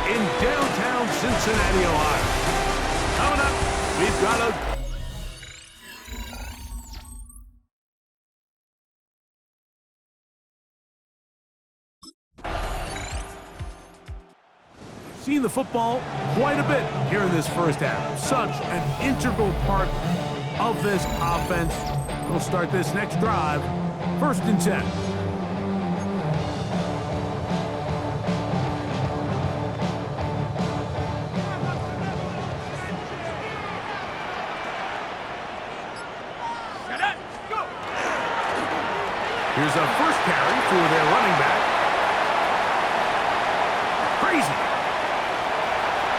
In downtown Cincinnati, Ohio. Coming up, we've got a... Seen the football quite a bit here in this first half. Such an integral part of this offense. We'll start this next drive. 1st and 10. Here's a first carry for their running back. Crazy.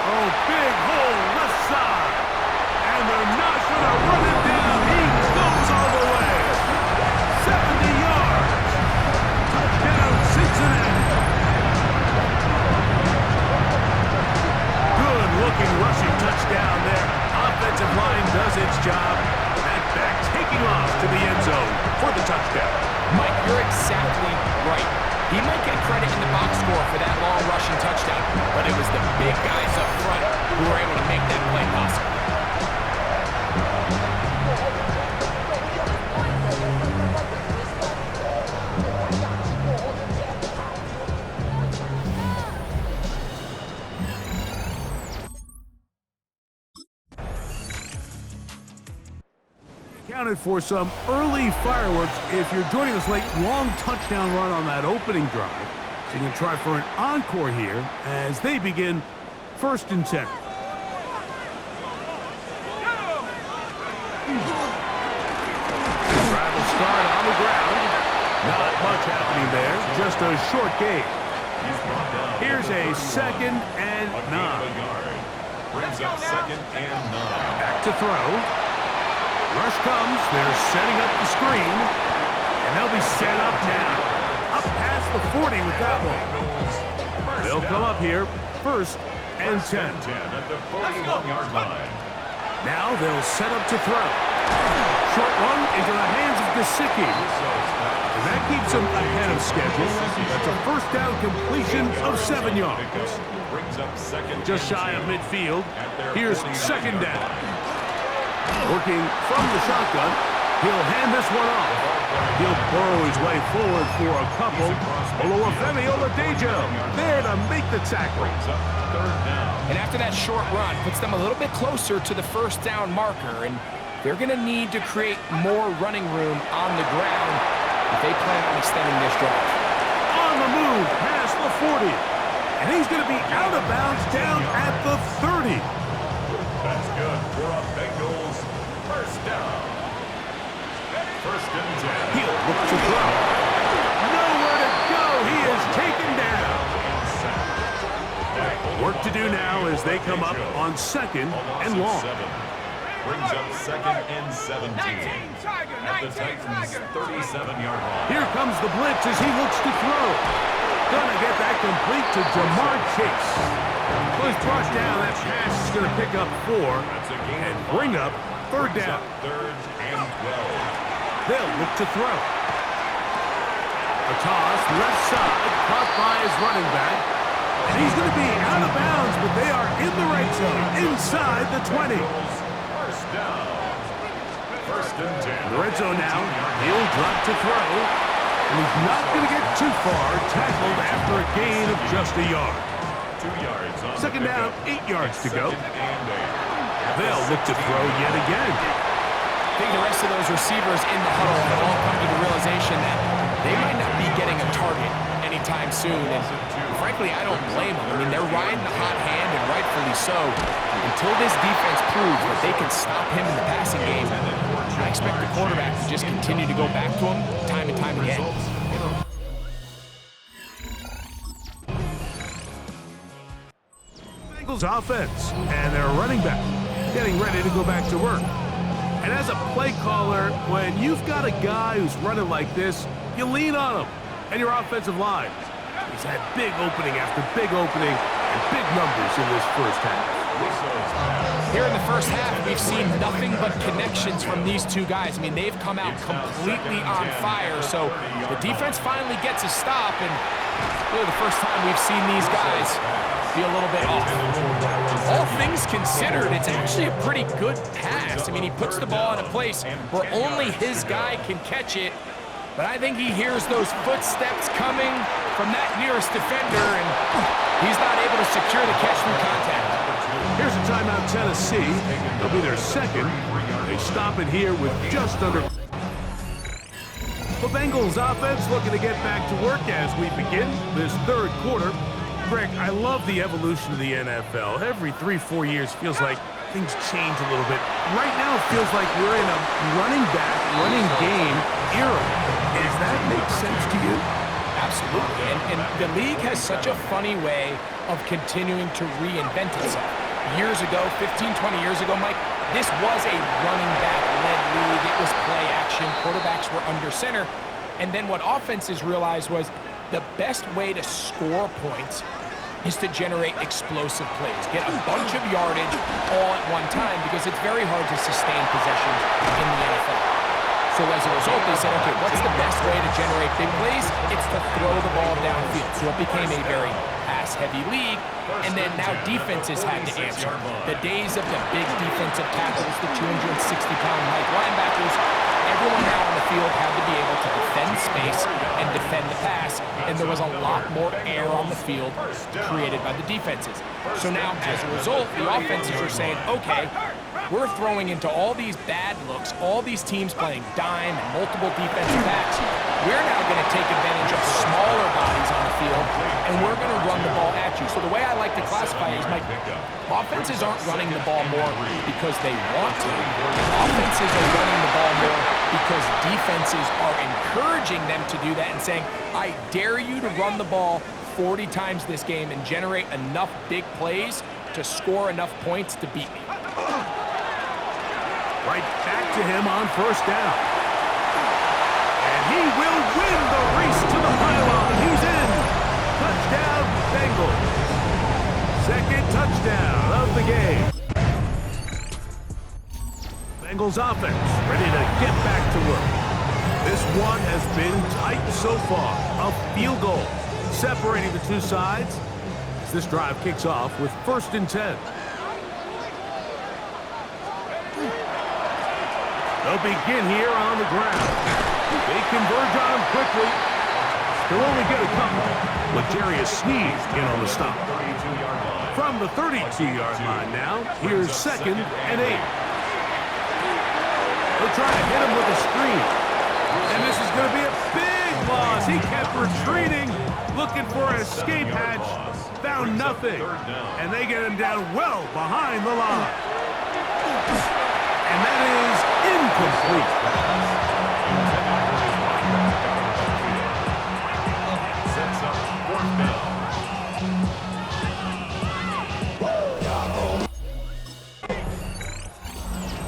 Oh, big hole left side. And they're not going to run it down. He goes all the way. 70 yards. Touchdown, Cincinnati. Good-looking rushing touchdown there. Offensive line does its job. That back taking off to the end zone for the touchdown. Mike, you're exactly right. He might get credit in the box score for that long rushing touchdown, but it was the big guys up front who were able to make that play possible. Counted for some early fireworks. If you're joining us late, long touchdown run on that opening drive. So you can try for an encore here as they begin 1st and 10. Travel start on the ground. Not much happening there. Just a short gain. Here's a 2nd and 9. Brings up 2nd and 9. Back to throw. Rush comes, they're setting up the screen, and they'll be set up now. Up past the 40 with that one. They'll come up here, 1st and 10. At the 41-yard line. Now they'll set up to throw. Short one into the hands of Gesicki. And that keeps them ahead of schedule. That's a 1st down completion of 7 yards. Just shy of midfield. Here's 2nd down. Working from the shotgun, he'll hand this one off. He'll burrow his way forward for a couple. Olufemi Oladejo there to make the tackle. And after that short run, puts them a little bit closer to the 1st down marker, and they're going to need to create more running room on the ground if they plan on extending this drive. On the move past the 40, and he's going to be out of bounds down at the 30. That's good for a Bengals 1st down. 1st and 10. He'll look to throw. Nowhere to go. He is taken down. Work to do now as they come up on 2nd and long. Brings up 2nd and 17. At the Titans' 37-yard line. Here comes the blitz as he looks to throw. Gonna get that complete to Jamar Chase. Was brought down. That pass is going to pick up 4 and bring up 3rd down. 3rd and 12. They'll look to throw. A toss left side, caught by his running back. And he's going to be out of bounds, but they are in the red zone, inside the 20. 1st down. 1st and 10. The red zone now. He'll drop to throw. And he's not going to get too far, tackled after a gain of just a yard. 2 yards on 2nd down, 8 yards to go. 2nd and 8. They'll look to throw yet again. I think the rest of those receivers in the huddle have all come to the realization that they might not be getting a target anytime soon. And frankly, I don't blame them. I mean, they're riding the hot hand, and rightfully so. Until this defense proves that they can stop him in the passing game, I expect the quarterback to just continue to go back to him time and time again. Bengals offense and their running back getting ready to go back to work. And as a play caller, when you've got a guy who's running like this, you lean on him and your offensive line. He's had big opening after big opening and big numbers in this first half. Here in the first half, we've seen nothing but connections from these two guys. I mean, they've come out completely on fire. So the defense finally gets a stop, and really the first time we've seen these guys be a little bit off. All things considered, it's actually a pretty good pass. I mean, he puts the ball in a place where only his guy can catch it. But I think he hears those footsteps coming from that nearest defender, and he's not able to secure the catch through contact. Here's a timeout, Tennessee. They'll be their second. They stop it here with just under. The Bengals offense looking to get back to work as we begin this third quarter. Greg, I love the evolution of the NFL. Every 3-4 years feels like things change a little bit. Right now it feels like we're in a running back, running game era. Does that make sense to you? Absolutely, and the league has such a funny way of continuing to reinvent itself. Years ago, 15, 20 years ago, Mike, this was a running back-led league. It was play action. Quarterbacks were under center. And then what offenses realized was the best way to score points is to generate explosive plays. Get a bunch of yardage all at one time because it's very hard to sustain possessions in the NFL. So as a result, they said, okay, what's the best way to generate big plays? It's to throw the ball downfield. So it became a very pass-heavy league, and then now defenses had to answer. The days of the big defensive tackles, the 260-pound Mike linebackers, everyone now on the field had to be able to defend space and defend the pass, and there was a lot more air on the field created by the defenses. So now, as a result, the offenses are saying, okay, we're throwing into all these bad looks, all these teams playing dime and multiple defensive backs. We're now going to take advantage of smaller bodies on the field, and we're going to run the ball at you. So the way I like to classify it is, Mike, offenses aren't running the ball more because they want to. Offenses are running the ball more because defenses are encouraging them to do that and saying, I dare you to run the ball 40 times this game and generate enough big plays to score enough points to beat me. Right back to him on first down. And he will win the race to the pylon. He's in. Touchdown, Bengals. Second touchdown of the game. Bengals offense ready to get back to work. This one has been tight so far. A field goal separating the two sides as this drive kicks off with 1st and 10. They'll begin here on the ground. They converge on him quickly. They'll only get a couple, but Jerry sneezed in on the stop. From the 32-yard line now, here's 2nd and 8. They'll try to hit him with a screen. And this is going to be a big loss. He kept retreating, looking for an escape hatch. Found nothing. And they get him down well behind the line. And that is incomplete. Sets up 4th down.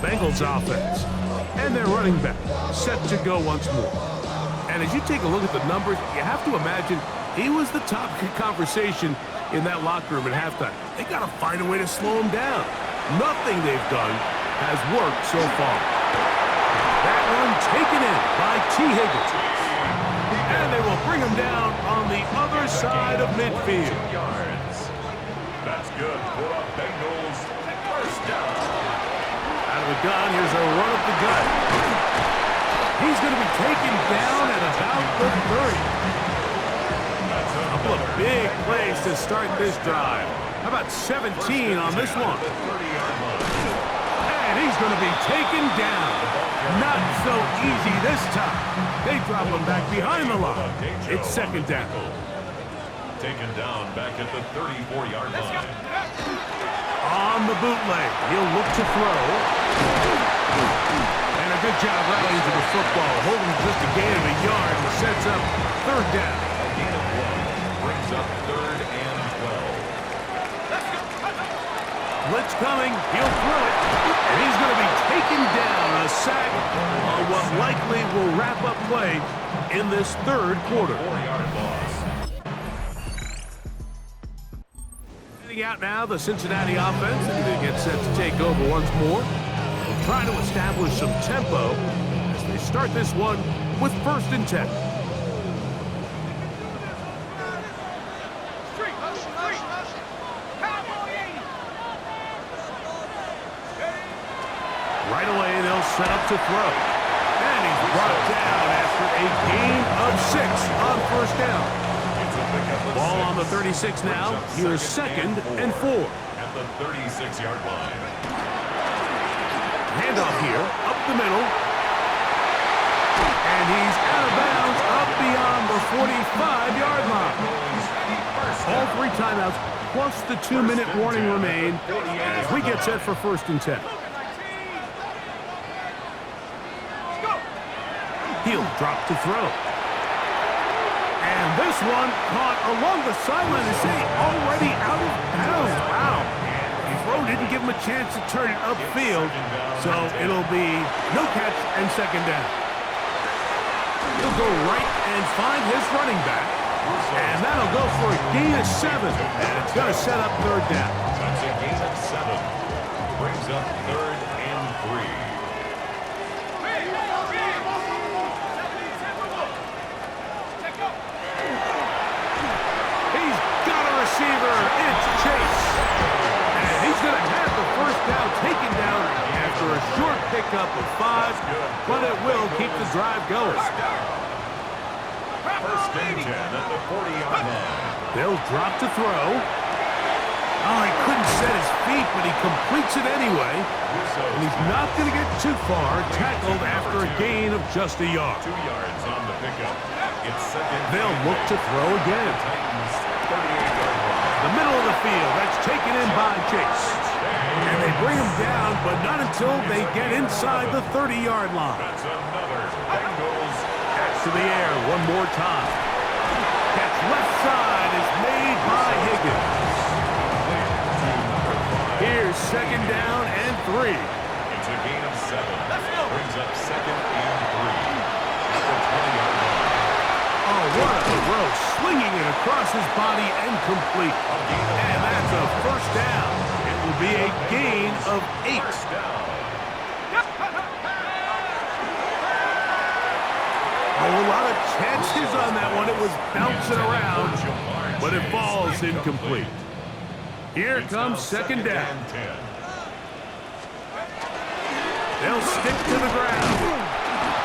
Bengals offense and their running back set to go once more. And as you take a look at the numbers, you have to imagine he was the topic of conversation in that locker room at halftime. They got to find a way to slow him down. Nothing they've done has worked so far. That one taken in by T. Higgins. And they will bring him down on the other side of midfield. 2 yards. That's good for a Bengals 1st down. Out of the gun, here's a run up the gut. He's going to be taken down at about the 30. A couple of big plays to start this drive. How about 17 on this one? And he's He's going to be taken down. Not so easy this time. They drop him back behind the line. It's second down. Taken down back at the 34-yard line. On the bootleg, he'll look to throw. And a good job rallying to the football, holding just a gain of a yard and sets up third down. A gain of 1 brings up 3rd and 12. Blitz coming, he'll throw it, and he's going to be taken down. A sack on what likely will wrap up play in this third quarter. 4-yard loss. Heading out now, the Cincinnati offense, and they get set to take over once more. They'll try to establish some tempo as they start this one with 1st and 10. Right away, they'll set up to throw. And he's brought down after a gain of 6 on 1st down. Ball on the 36 now. Here's 2nd and 4. At the 36-yard line. Handoff here, up the middle. And he's out of bounds up beyond the 45-yard line. All 3 timeouts plus the 2-minute warning remain as we get set for 1st and 10. He'll drop to throw. And this one caught along the sideline. They say already out of bounds. Wow. The throw didn't give him a chance to turn it upfield, so it'll be no catch and 2nd down. He'll go right and find his running back, and that'll go for a gain of 7, and it's going to set up 3rd down. That's a gain of 7. Brings up 3rd and 3. Receiver, it's Chase. And he's going to have the 1st down taken down after a short pickup of 5, but it will keep the drive going. 1st and 10 at the 40-yard line. They'll drop to throw. Oh, he couldn't set his feet, but he completes it anyway. And he's not going to get too far, tackled after a gain of just a yard. 2 yards on the pickup. It's 2nd. They'll look to throw again. Titans 38-yard line. The middle of the field, that's taken in by Chase. And they bring him down, but not until they get inside the 30-yard line. That's another Bengals. Catch to the air one more time. Catch left side is made by Higgins. Here's 2nd down and 3. It's a gain of 7. Brings up 2nd and 3. At the 20-yard line. Oh, what a throw. Swinging it across his body and complete. And that's a 1st down. It will be a gain of 8. First down. Oh, a lot of chances on that one. It was bouncing around, but it falls incomplete. Here comes 2nd down. They'll stick to the ground.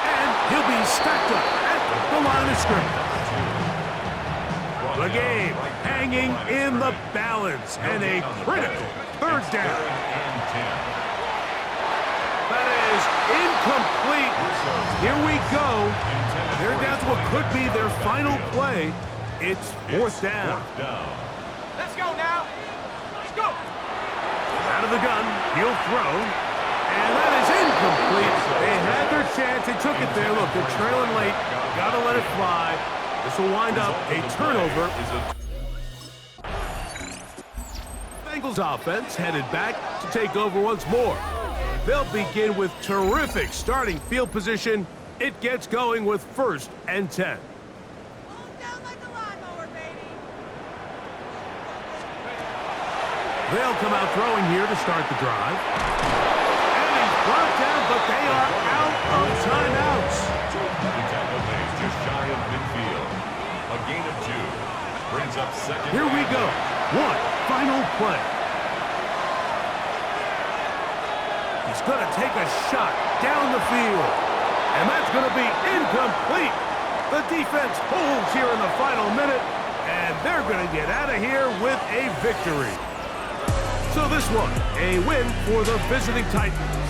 And he'll be stacked up at the line of scrimmage. The game hanging in the balance and a critical 3rd down. That is incomplete. Here we go. They're down to what could be their final play. It's 4th down. Let's go now. Let's go. Out of the gun, he'll throw. And that is incomplete. They had their chance. They took it there. Look, they're trailing late. Got to let it fly. This will wind up a turnover. Bengals offense headed back to take over once more. They'll begin with terrific starting field position. It gets going with 1st and 10. They'll come out throwing here to start the drive. And he's brought down, but they are out of timeouts. The tackle made just shy of midfield. A gain of 2. Brings up 2nd. Here we go. One final play. He's going to take a shot down the field. And that's going to be incomplete. The defense holds here in the final minute. And they're going to get out of here with a victory. So this one, a win for the visiting Titans.